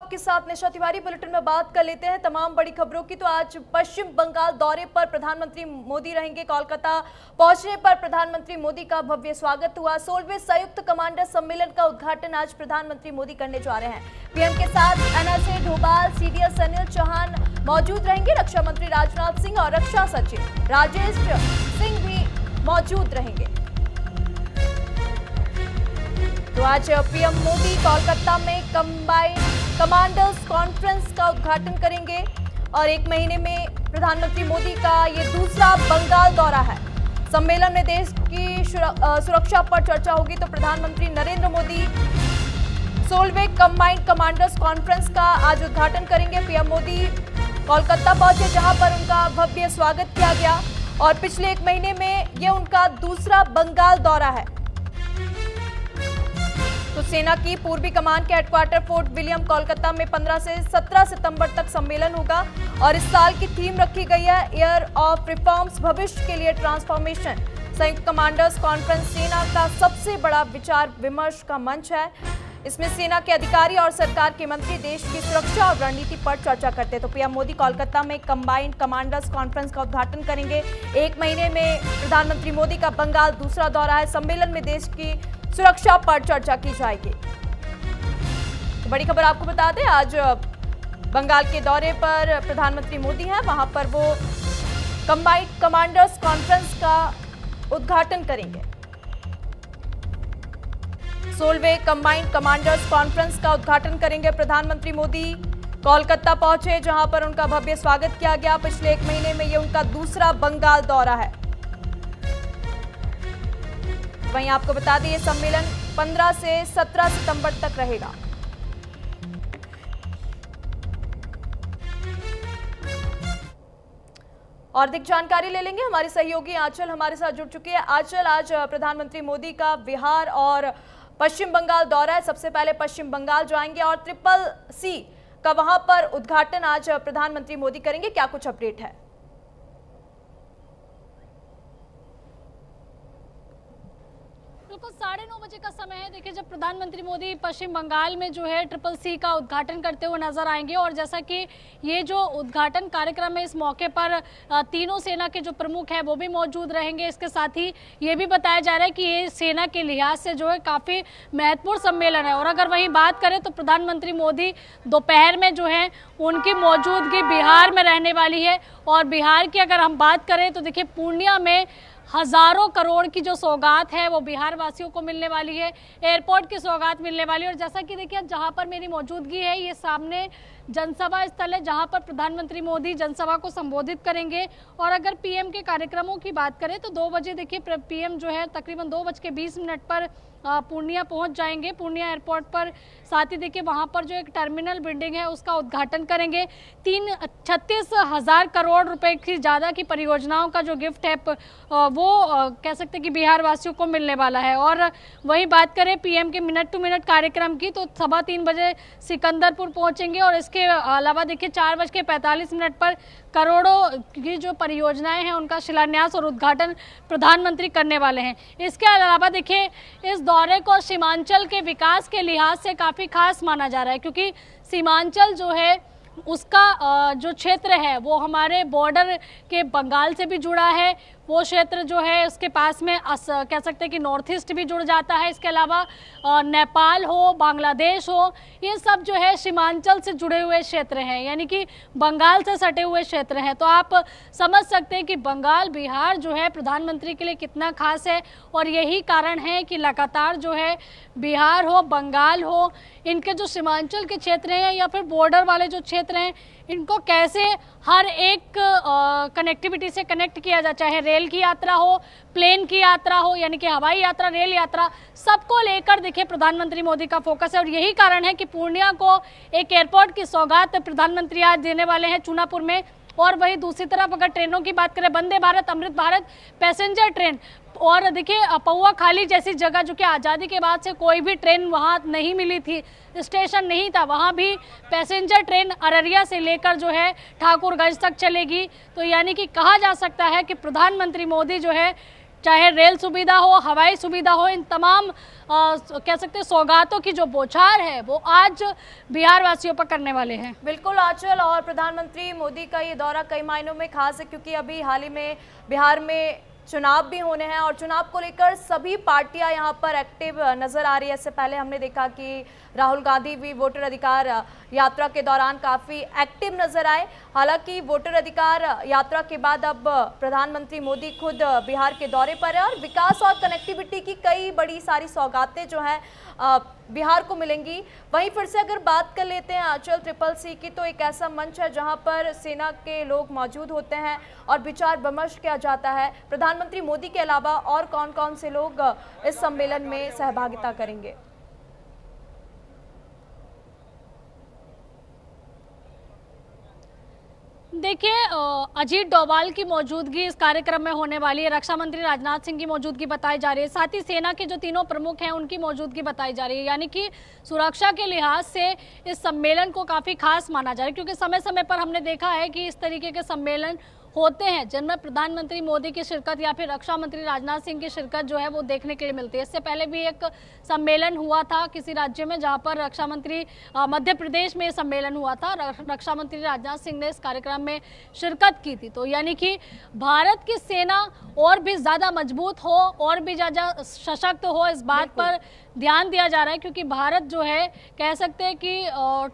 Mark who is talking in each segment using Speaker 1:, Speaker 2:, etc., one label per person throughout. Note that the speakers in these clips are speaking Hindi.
Speaker 1: आपके साथ निशा तिवारी। बुलेटिन में बात कर लेते हैं तमाम बड़ी खबरों की। तो आज पश्चिम बंगाल दौरे पर प्रधानमंत्री मोदी रहेंगे। कोलकाता पहुंचने पर प्रधानमंत्री मोदी का भव्य स्वागत हुआ। 16वें संयुक्त कमांडर सम्मेलन का उद्घाटन आज प्रधानमंत्री मोदी करने जा रहे हैं। पीएम के साथ एनएसए डोभाल, सीडीएस अनिल चौहान मौजूद रहेंगे। रक्षा मंत्री राजनाथ सिंह और रक्षा सचिव राजेश सिंह भी मौजूद रहेंगे। तो आज पीएम मोदी कोलकाता में कंबाइंड कमांडर्स कॉन्फ्रेंस का उद्घाटन करेंगे और एक महीने में प्रधानमंत्री मोदी का ये दूसरा बंगाल दौरा है। सम्मेलन में देश की सुरक्षा पर चर्चा होगी। तो प्रधानमंत्री नरेंद्र मोदी 16वें कंबाइंड कमांडर्स कॉन्फ्रेंस का आज उद्घाटन करेंगे। पीएम मोदी कोलकाता पहुंचे जहां पर उनका भव्य स्वागत किया गया और पिछले एक महीने में ये उनका दूसरा बंगाल दौरा है। तो सेना की पूर्वी कमान के हेडक्वार्टर फोर्ट विलियम कोलकाता में 15 से 17 सितंबर तक सम्मेलन होगा और इस साल की थीम रखी गई है ईयर ऑफ रिफॉर्म्स, भविष्य के लिए ट्रांसफॉर्मेशन। संयुक्त कमांडर्स कॉन्फ्रेंस सेना का सबसे बड़ा विचार विमर्श का मंच है। इसमें सेना के अधिकारी और सरकार के मंत्री देश की सुरक्षा और रणनीति पर चर्चा करते हैं। तो पीएम मोदी कोलकाता में कंबाइंड कमांडर्स कॉन्फ्रेंस का उद्घाटन करेंगे। एक महीने में प्रधानमंत्री मोदी का बंगाल दूसरा दौरा है। सम्मेलन में देश की सुरक्षा पर चर्चा की जाएगी। तो बड़ी खबर आपको बता दें, आज बंगाल के दौरे पर प्रधानमंत्री मोदी हैं। वहां पर वो कंबाइंड कमांडर्स कॉन्फ्रेंस का उद्घाटन करेंगे। 16वें कंबाइंड कमांडर्स कॉन्फ्रेंस का उद्घाटन करेंगे प्रधानमंत्री मोदी। कोलकाता पहुंचे जहां पर उनका भव्य स्वागत किया गया। पिछले एक महीने में ये उनका दूसरा बंगाल दौरा है। वहीं आपको बता दें, ये सम्मेलन 15 से 17 सितंबर तक रहेगा। और अधिक जानकारी ले लेंगे, हमारे सहयोगी आंचल हमारे साथ जुड़ चुकी है। आंचल, आज प्रधानमंत्री मोदी का बिहार और पश्चिम बंगाल दौरा है। सबसे पहले पश्चिम बंगाल जाएंगे और CCC का वहां पर उद्घाटन आज प्रधानमंत्री मोदी करेंगे। क्या कुछ अपडेट है?
Speaker 2: बिल्कुल 9:30 बजे का समय है। देखिए, जब प्रधानमंत्री मोदी पश्चिम बंगाल में जो है CCC का उद्घाटन करते हुए नजर आएंगे और जैसा कि ये जो उद्घाटन कार्यक्रम है, इस मौके पर तीनों सेना के जो प्रमुख हैं वो भी मौजूद रहेंगे। इसके साथ ही ये भी बताया जा रहा है कि ये सेना के लिहाज से जो है काफ़ी महत्वपूर्ण सम्मेलन है। और अगर वहीं बात करें तो प्रधानमंत्री मोदी दोपहर में जो है उनकी मौजूदगी बिहार में रहने वाली है। और बिहार की अगर हम बात करें तो देखिए, पूर्णिया में हजारों करोड़ की जो सौगात है वो बिहार वासियों को मिलने वाली है। एयरपोर्ट की सौगात मिलने वाली है। और जैसा कि देखिए, जहां पर मेरी मौजूदगी है, ये सामने जनसभा स्थल है जहां पर प्रधानमंत्री मोदी जनसभा को संबोधित करेंगे। और अगर पीएम के कार्यक्रमों की बात करें तो 2 बजे देखिए पीएम जो है तकरीबन 2:20 पर पूर्णिया पहुंच जाएंगे, पूर्णिया एयरपोर्ट पर। साथ ही देखिए, वहां पर जो एक टर्मिनल बिल्डिंग है उसका उद्घाटन करेंगे। 36,000 करोड़ रुपए की ज़्यादा की परियोजनाओं का जो गिफ्ट है वो कह सकते हैं कि बिहार वासियों को मिलने वाला है। और वही बात करें पीएम के मिनट टू मिनट कार्यक्रम की तो 3:15 बजे सिकंदरपुर पहुंचेंगे। और इसके अलावा देखिए 4:45 पर करोड़ों की जो परियोजनाएं हैं उनका शिलान्यास और उद्घाटन प्रधानमंत्री करने वाले हैं। इसके अलावा देखिए, इस दौरे को सीमांचल के विकास के लिहाज से काफ़ी खास माना जा रहा है, क्योंकि सीमांचल जो है उसका जो क्षेत्र है वो हमारे बॉर्डर के बंगाल से भी जुड़ा है। वो क्षेत्र जो है उसके पास में कह सकते हैं कि नॉर्थ ईस्ट भी जुड़ जाता है। इसके अलावा नेपाल हो, बांग्लादेश हो, ये सब जो है सीमांचल से जुड़े हुए क्षेत्र हैं, यानी कि बंगाल से सटे हुए क्षेत्र हैं। तो आप समझ सकते हैं कि बंगाल बिहार जो है प्रधानमंत्री के लिए कितना खास है। और यही कारण है कि लगातार जो है बिहार हो, बंगाल हो, इनके जो सीमांचल के क्षेत्र हैं या फिर बॉर्डर वाले जो क्षेत्र हैं, इनको कैसे हर एक कनेक्टिविटी से कनेक्ट किया जाए, चाहे रेल की यात्रा हो, प्लेन की यात्रा हो, यानी कि हवाई यात्रा, रेल यात्रा, सबको लेकर देखिए प्रधानमंत्री मोदी का फोकस है। और यही कारण है कि पूर्णिया को एक एयरपोर्ट की सौगात प्रधानमंत्री आज देने वाले हैं चूनापुर में। और वही दूसरी तरफ अगर ट्रेनों की बात करें, वंदे भारत, अमृत भारत पैसेंजर ट्रेन, और देखिए पौआ खाली जैसी जगह जो कि आज़ादी के बाद से कोई भी ट्रेन वहाँ नहीं मिली थी, स्टेशन नहीं था, वहाँ भी पैसेंजर ट्रेन अररिया से लेकर जो है ठाकुरगंज तक चलेगी। तो यानी कि कहा जा सकता है कि प्रधानमंत्री मोदी जो है चाहे रेल सुविधा हो, हवाई सुविधा हो, इन तमाम कह सकते हैं सौगातों की जो बौछार है वो आज बिहार वासियों पर करने वाले हैं।
Speaker 1: बिल्कुल आंचल, और प्रधानमंत्री मोदी का ये दौरा कई मायनों में खास है क्योंकि अभी हाल ही में बिहार में चुनाव भी होने हैं और चुनाव को लेकर सभी पार्टियां यहां पर एक्टिव नजर आ रही है। इससे पहले हमने देखा कि राहुल गांधी भी वोटर अधिकार यात्रा के दौरान काफ़ी एक्टिव नजर आए। हालांकि वोटर अधिकार यात्रा के बाद अब प्रधानमंत्री मोदी खुद बिहार के दौरे पर है और विकास और कनेक्टिविटी की कई बड़ी सारी सौगातें जो हैं बिहार को मिलेंगी। वहीं फिर से अगर बात कर लेते हैं आंचल CCC की, तो एक ऐसा मंच है जहां पर सेना के लोग मौजूद होते हैं और विचार विमर्श किया जाता है। प्रधानमंत्री मोदी के अलावा और कौन कौन से लोग इस सम्मेलन में सहभागिता करेंगे?
Speaker 2: देखिए, अजीत डोभाल की मौजूदगी इस कार्यक्रम में होने वाली है, रक्षा मंत्री राजनाथ सिंह की मौजूदगी बताई जा रही है, साथ ही सेना के जो तीनों प्रमुख हैं उनकी मौजूदगी बताई जा रही है। यानी कि सुरक्षा के लिहाज से इस सम्मेलन को काफ़ी खास माना जा रहा है क्योंकि समय समय पर हमने देखा है कि इस तरीके के सम्मेलन होते हैं जिनमें प्रधानमंत्री मोदी की शिरकत या फिर रक्षा मंत्री राजनाथ सिंह की शिरकत जो है वो देखने के लिए मिलती है। इससे पहले भी एक सम्मेलन हुआ था किसी राज्य में जहां पर रक्षा मंत्री मध्य प्रदेश में सम्मेलन हुआ था, रक्षा मंत्री राजनाथ सिंह ने इस कार्यक्रम में शिरकत की थी। तो यानी कि भारत की सेना और भी ज़्यादा मजबूत हो और भी ज़्यादा सशक्त हो, इस बात पर ध्यान दिया जा रहा है क्योंकि भारत जो है कह सकते हैं कि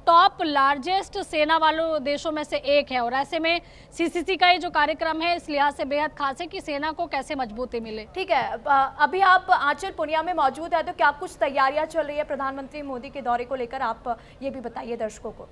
Speaker 2: टॉप लार्जेस्ट सेना वालों देशों में से एक है और ऐसे में CCC का ये जो कार्यक्रम है इस लिहाज से बेहद खास है कि सेना को कैसे मजबूती मिले।
Speaker 1: ठीक है, अभी आप आंचल पूर्णिया में मौजूद है तो क्या कुछ तैयारियां चल रही है प्रधानमंत्री मोदी के दौरे को लेकर, आप ये भी बताइए दर्शकों को।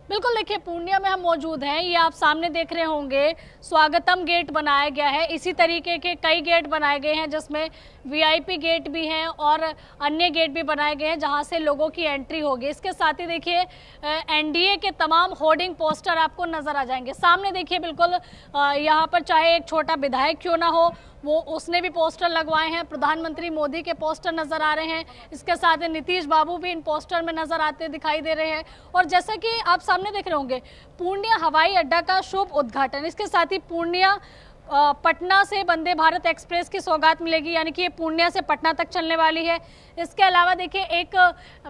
Speaker 2: बिल्कुल, देखिए पूर्णिया में हम मौजूद हैं, ये आप सामने देख रहे होंगे स्वागतम गेट बनाया गया है। इसी तरीके के कई गेट बनाए गए हैं जिसमें VIP गेट भी हैं और अन्य गेट भी बनाए गए हैं जहां से लोगों की एंट्री होगी। इसके साथ ही देखिए NDA के तमाम होर्डिंग पोस्टर आपको नजर आ जाएंगे। सामने देखिए बिल्कुल यहाँ पर चाहे एक छोटा विधायक क्यों ना हो वो उसने भी पोस्टर लगवाए हैं, प्रधानमंत्री मोदी के पोस्टर नजर आ रहे हैं। इसके साथ ही नीतीश बाबू भी इन पोस्टर में नजर आते दिखाई दे रहे हैं। और जैसा कि आप सामने देख रहे होंगे पूर्णिया हवाई अड्डा का शुभ उद्घाटन, इसके साथ ही पूर्णिया पटना से वंदे भारत एक्सप्रेस की सौगात मिलेगी, यानी कि ये पूर्णिया से पटना तक चलने वाली है। इसके अलावा देखिए एक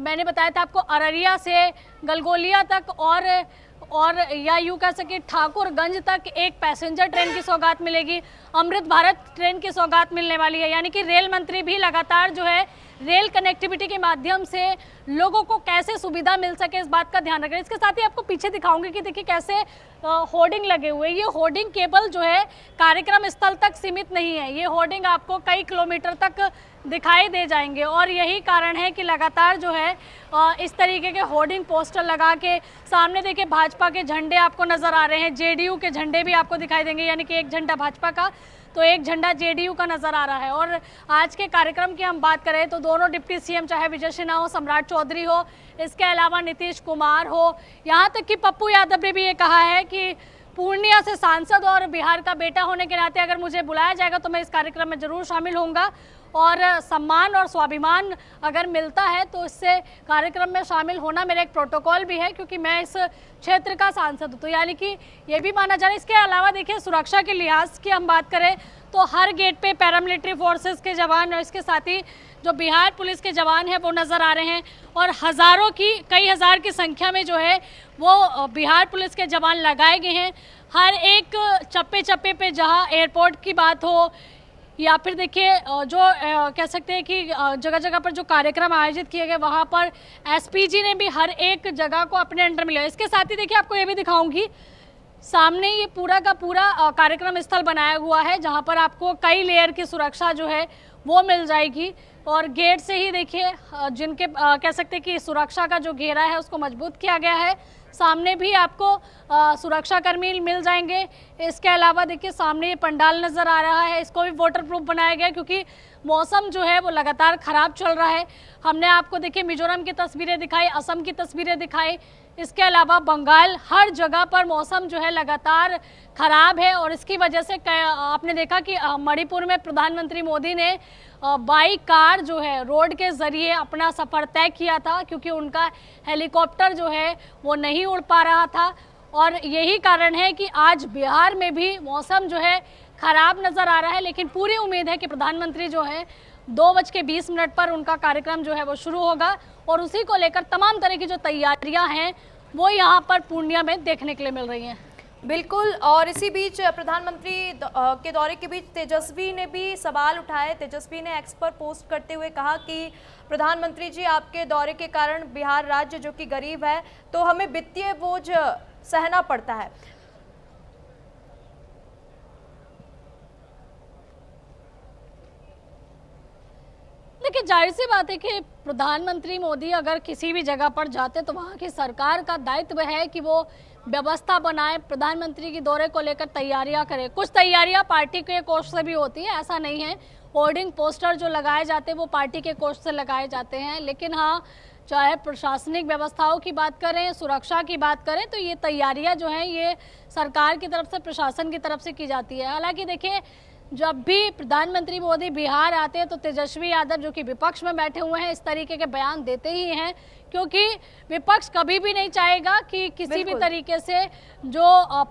Speaker 2: मैंने बताया था आपको अररिया से गलगोलिया तक और या यूँ कह सके ठाकुरगंज तक एक पैसेंजर ट्रेन की सौगात मिलेगी। अमृत भारत ट्रेन की सौगात मिलने वाली है, यानी कि रेल मंत्री भी लगातार जो है रेल कनेक्टिविटी के माध्यम से लोगों को कैसे सुविधा मिल सके इस बात का ध्यान रख रहे हैं। इसके साथ ही आपको पीछे दिखाऊंगी कि देखिए कैसे होर्डिंग लगे हुए हैं। ये होर्डिंग केवल जो है कार्यक्रम स्थल तक सीमित नहीं है, ये होर्डिंग आपको कई किलोमीटर तक दिखाई दे जाएंगे और यही कारण है कि लगातार जो है इस तरीके के होर्डिंग पोस्टर लगा के सामने देखिए भाजपा के झंडे आपको नजर आ रहे हैं, JDU के झंडे भी आपको दिखाई देंगे, यानी कि एक झंडा भाजपा का तो एक झंडा JDU का नजर आ रहा है। और आज के कार्यक्रम की हम बात करें तो दोनों डिप्टी CM चाहे विजय सिन्हा हो, सम्राट चौधरी हो, इसके अलावा नीतीश कुमार हो, यहाँ तक कि पप्पू यादव ने भी ये कहा है कि पूर्णिया से सांसद और बिहार का बेटा होने के नाते अगर मुझे बुलाया जाएगा तो मैं इस कार्यक्रम में जरूर शामिल होऊंगा और सम्मान और स्वाभिमान अगर मिलता है तो इससे कार्यक्रम में शामिल होना मेरा एक प्रोटोकॉल भी है क्योंकि मैं इस क्षेत्र का सांसद हूँ। तो यानी कि ये भी माना जा रहा है। इसके अलावा देखिए सुरक्षा के लिहाज की हम बात करें तो हर गेट पे पैरामिलिट्री फोर्सेस के जवान और इसके साथ ही जो बिहार पुलिस के जवान हैं वो नज़र आ रहे हैं और हज़ारों की कई हज़ार की संख्या में जो है वो बिहार पुलिस के जवान लगाए गए हैं। हर एक चप्पे चप्पे पे जहाँ एयरपोर्ट की बात हो या फिर देखिए जो कह सकते हैं कि जगह जगह पर जो कार्यक्रम आयोजित किए गए वहाँ पर SPG ने भी हर एक जगह को अपने अंडर में लिया। इसके साथ ही देखिए आपको ये भी दिखाऊंगी, सामने ये पूरा का पूरा कार्यक्रम स्थल बनाया हुआ है जहाँ पर आपको कई लेयर की सुरक्षा जो है वो मिल जाएगी और गेट से ही देखिए जिनके कह सकते हैं कि सुरक्षा का जो घेरा है उसको मजबूत किया गया है। सामने भी आपको सुरक्षाकर्मी मिल जाएंगे। इसके अलावा देखिए सामने ये पंडाल नज़र आ रहा है, इसको भी वाटरप्रूफ बनाया गया क्योंकि मौसम जो है वो लगातार ख़राब चल रहा है। हमने आपको देखिए मिजोरम की तस्वीरें दिखाई, असम की तस्वीरें दिखाई, इसके अलावा बंगाल, हर जगह पर मौसम जो है लगातार ख़राब है और इसकी वजह से आपने देखा कि मणिपुर में प्रधानमंत्री मोदी ने बाई कार जो है रोड के ज़रिए अपना सफ़र तय किया था क्योंकि उनका हेलीकॉप्टर जो है वो नहीं उड़ पा रहा था और यही कारण है कि आज बिहार में भी मौसम जो है खराब नजर आ रहा है, लेकिन पूरी उम्मीद है कि प्रधानमंत्री जो है 2:20 पर उनका कार्यक्रम जो है वो शुरू होगा और उसी को लेकर तमाम तरह की जो तैयारियां हैं वो यहाँ पर पूर्णिया में देखने के लिए मिल रही हैं।
Speaker 1: बिल्कुल। और इसी बीच प्रधानमंत्री के दौरे के बीच तेजस्वी ने भी सवाल उठाए। तेजस्वी ने एक्स पर पोस्ट करते हुए कहा कि प्रधानमंत्री जी, आपके दौरे के कारण बिहार राज्य जो कि गरीब है तो हमें वित्तीय बोझ सहना पड़ता है।
Speaker 2: देखिए, जाहिर सी बात है कि प्रधानमंत्री मोदी अगर किसी भी जगह पर जाते तो वहाँ की सरकार का दायित्व है कि वो व्यवस्था बनाए, प्रधानमंत्री के दौरे को लेकर तैयारियां करे। कुछ तैयारियां पार्टी के कोष से भी होती है, ऐसा नहीं है। होर्डिंग पोस्टर जो लगाए जाते हैं वो पार्टी के कोष से लगाए जाते हैं, लेकिन हाँ, चाहे प्रशासनिक व्यवस्थाओं की बात करें, सुरक्षा की बात करें, तो ये तैयारियां जो हैं ये सरकार की तरफ से, प्रशासन की तरफ से की जाती है। हालांकि देखिए, जब भी प्रधानमंत्री मोदी बिहार आते हैं तो तेजस्वी यादव जो कि विपक्ष में बैठे हुए हैं इस तरीके के बयान देते ही हैं, क्योंकि विपक्ष कभी भी नहीं चाहेगा कि किसी भी तरीके से जो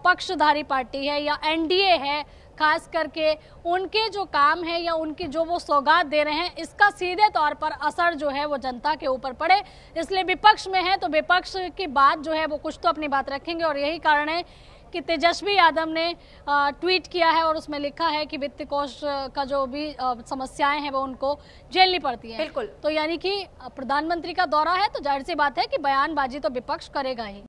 Speaker 2: पक्षधारी पार्टी है या एनडीए है, खास करके उनके जो काम है या उनकी जो वो सौगात दे रहे हैं, इसका सीधे तौर पर असर जो है वो जनता के ऊपर पड़े। इसलिए विपक्ष में है तो विपक्ष की बात जो है वो कुछ तो अपनी बात रखेंगे, और यही कारण है कि तेजस्वी यादव ने ट्वीट किया है और उसमें लिखा है कि वित्त कोष का जो भी समस्याएं हैं वो उनको झेलनी पड़ती हैं।
Speaker 1: बिल्कुल।
Speaker 2: तो यानी कि प्रधानमंत्री का दौरा है तो जाहिर सी बात है कि बयानबाजी तो विपक्ष करेगा ही।